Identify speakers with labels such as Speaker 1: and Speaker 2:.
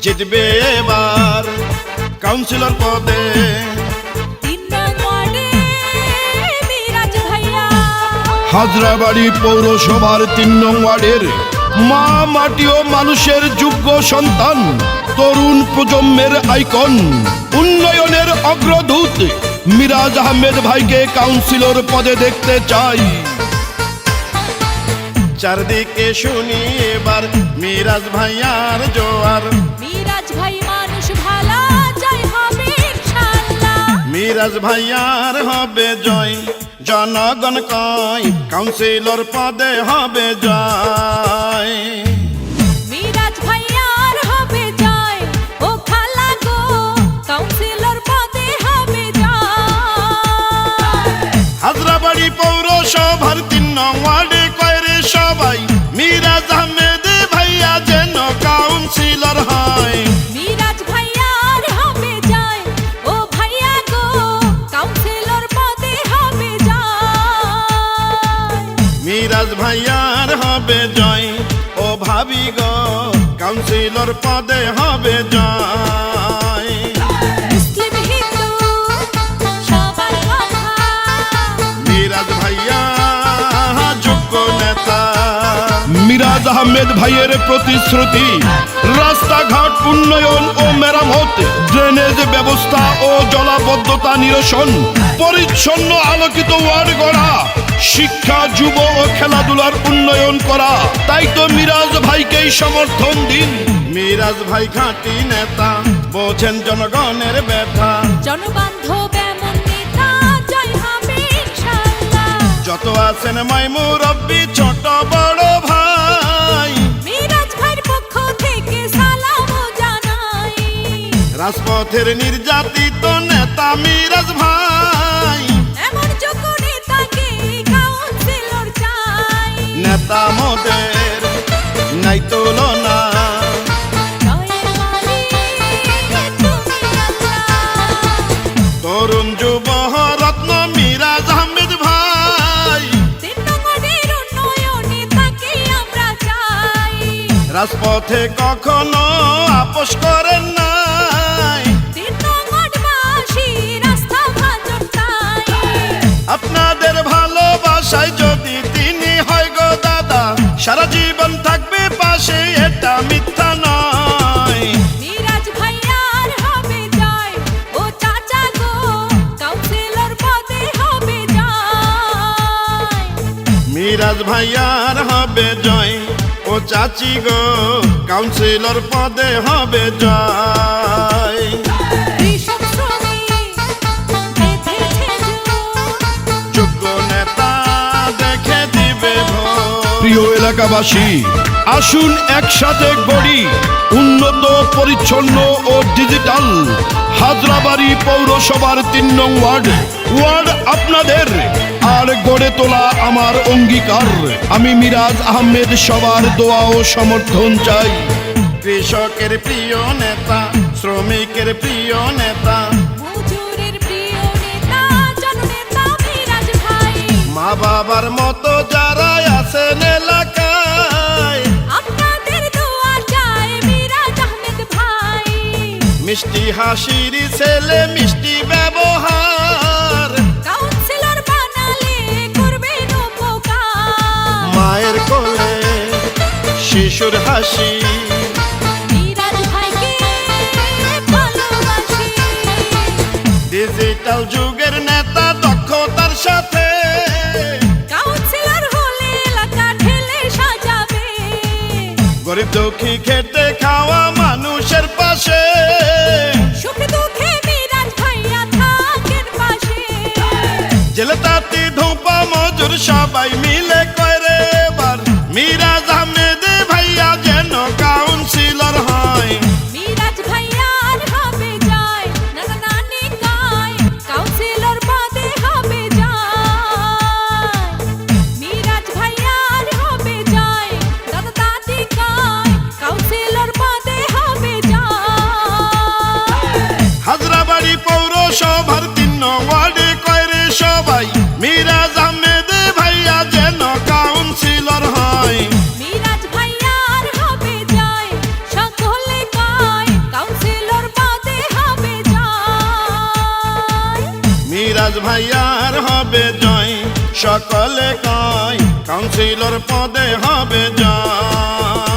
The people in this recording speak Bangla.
Speaker 1: জিতবে এবার কাউন্সিলর পদে। হাজরাবাড়ি পৌরসভার ৩ নং ওয়ার্ডের মা মাটি ও মানুষের যোগ্য সন্তান, তরুণ প্রজন্মের আইকন, উন্নয়নের অগ্রদূত মিরাজ আহমেদ ভাইকে কাউন্সিলর পদে দেখতে চাই। চারদিকে শুনি এবার মিরাজ ভাইয়ার জোয়ার।
Speaker 2: মিরাজ ভাই মানুষ ভালো, জয় হবে ইনশাআল্লাহ।
Speaker 1: মিরাজ ভাইয়ার হবে জয়, জনগণ কয় কাউন্সিলর পদে হবে জয়।
Speaker 2: মিরাজ ভাইয়ার হবে জয়, ও খালা গো কাউন্সিলর পদে হবে জয়।
Speaker 1: হাজরাবাড়ি পৌরসভার ৩ নং ওয়ার্ডে কয়রে সবাই মিরাজ আহমেদ ভাইয়া যেন কাউন্সিলর হয়।
Speaker 2: মিরাজ ভাইয়ার হবে জয়, ও ভাইয়া গো কাউন্সিলর পদে হবে জয়।
Speaker 1: মিরাজ ভাইয়ার হবে জয়, ও ভাবি গো কাউন্সিলর পদে হবে জয়।
Speaker 2: মুসলিম হিন্দু সবার কথা,
Speaker 1: মিরাজ ভাইয়া যোগ্য নেতা। মিরাজ আহমেদ ভাইয়ের প্রতিশ্রুতি রাস্তাঘাট উন্নয়ন ও মেরামত, ড্রেনেজ ব্যবস্থা ও জলাবদ্ধতা নিরসন, পরিচ্ছন্ন আলোকিত ওয়ার্ড গড়া, শিক্ষা, যুব ও খেলাধুলার উন্নয়ন করা। তাই তো মিরাজ ভাইকেই সমর্থন দিন। মিরাজ ভাই খাঁটি নেতা, বোঝেন জনগণের ব্যথা।
Speaker 2: জনবান্ধব এমন নেতা, জয় হবে ইনশাআল্লাহ।
Speaker 1: যত আছেন মাই মুরব্বি ছোট বড় ভাই,
Speaker 2: মিরাজ ভাইয়ের পক্ষ থেকে সালাম জানাই।
Speaker 1: রাজপথের নির্যাতিত নেতা মিরাজ ভাই,
Speaker 2: এমন যোগ্য নেতাকে কাউন্সিলর চাই।
Speaker 1: নেতা মোদের নাই তুলনা।
Speaker 2: জয়ের মালিক তুমি আল্লাহ।
Speaker 1: তরুণ যুব রত্ন মিরাজ আহমেদ ভাই,
Speaker 2: ৩ নম্বরের উন্নয়নে তাকে আমরা চাই।
Speaker 1: রাজপথে কখনো আপোষ করেন নাই।
Speaker 2: ৩ নম্বরবাসী রাস্তা ভাজন চাই।
Speaker 1: আপনাদের ভালোবাসায় যদি তিনি হয় গো দাদা, সারা জীবন থাকবে পাশে, এটা মিথ্যা নয়।
Speaker 2: মিরাজ ভাইয়ার হবে জয়, ও চাচা গো কাউন্সিলর পদে হবে জয়।
Speaker 1: মিরাজ ভাইয়ার হবে জয়, ও চাচি গো কাউন্সিলর পদে হবে জয়।
Speaker 2: কৃষক শ্রমিক বেঁধেছে জোর,
Speaker 1: যোগ্য নেতা দেখে দিবে ভোট। প্রিয় এলাকাবাসী, আসুন একসাথে গড়ি উন্নত, পরিচ্ছন্ন ও ডিজিটাল হাজরাবাড়ি পৌরসভার ৩ নং ওয়ার্ড। ওয়ার্ড আপনাদের, আর গড়ে তোলা আমার অঙ্গীকার। আমি মিরাজ আহমেদ সবার দোয়া ও সমর্থন চাই। কৃষকের প্রিয় নেতা, শ্রমিকের প্রিয় নেতা,
Speaker 2: মজুরের প্রিয় নেতা, জননেতা মিরাজ ভাই।
Speaker 1: মা বাবার মতো যারা আছেন এলাকায়,
Speaker 2: আপনাদের দোয়া চাই মিরাজ আহমেদ ভাই।
Speaker 1: মিষ্টি হাসির ছেলে, মিষ্টি ব্যবহার,
Speaker 2: কাউন্সিলর বানালে করবেন উপকার।
Speaker 1: মায়ের কোলে শিশুর হাসি,
Speaker 2: মিরাজ ভাইকে ভালোবাসি।
Speaker 1: ডিজিটাল যুগের নেতা, দক্ষতার সাথে
Speaker 2: কাউন্সিলর হলে এলাকা ঠেলে সাজাবে।
Speaker 1: গরিব দুঃখী খেটে খাওয়া মানুষের পাশে,
Speaker 2: সুখে দুঃখে মিরাজ ভাইয়া থাকেন পাশে।
Speaker 1: জেলে তাঁতি ধোপা মজুর সবাই মিলে করে এবার মিরাজ আহমেদ ভাইয়া যেন কাউন্সিলর হয়।
Speaker 2: মিরাজ ভাইয়ার হবে জয়, নানা নানি কয় কাউন্সিলর পদে হবে জয়। মিরাজ ভাইয়ার হবে জয়, দাদা দাদি কয় কাউন্সিলর পদে হবে জয়।
Speaker 1: হাজরাবাড়ি পৌরসভার ৩ নং ওয়ার্ডে কয়রে সবাই মিরাজ আহমেদ ভাইয়া যেন কাউন্সিলর হয়।
Speaker 3: মিরাজ ভাইয়ার হবে জয়, সকলে কয় কাউন্সিলর পদে হবে জয়।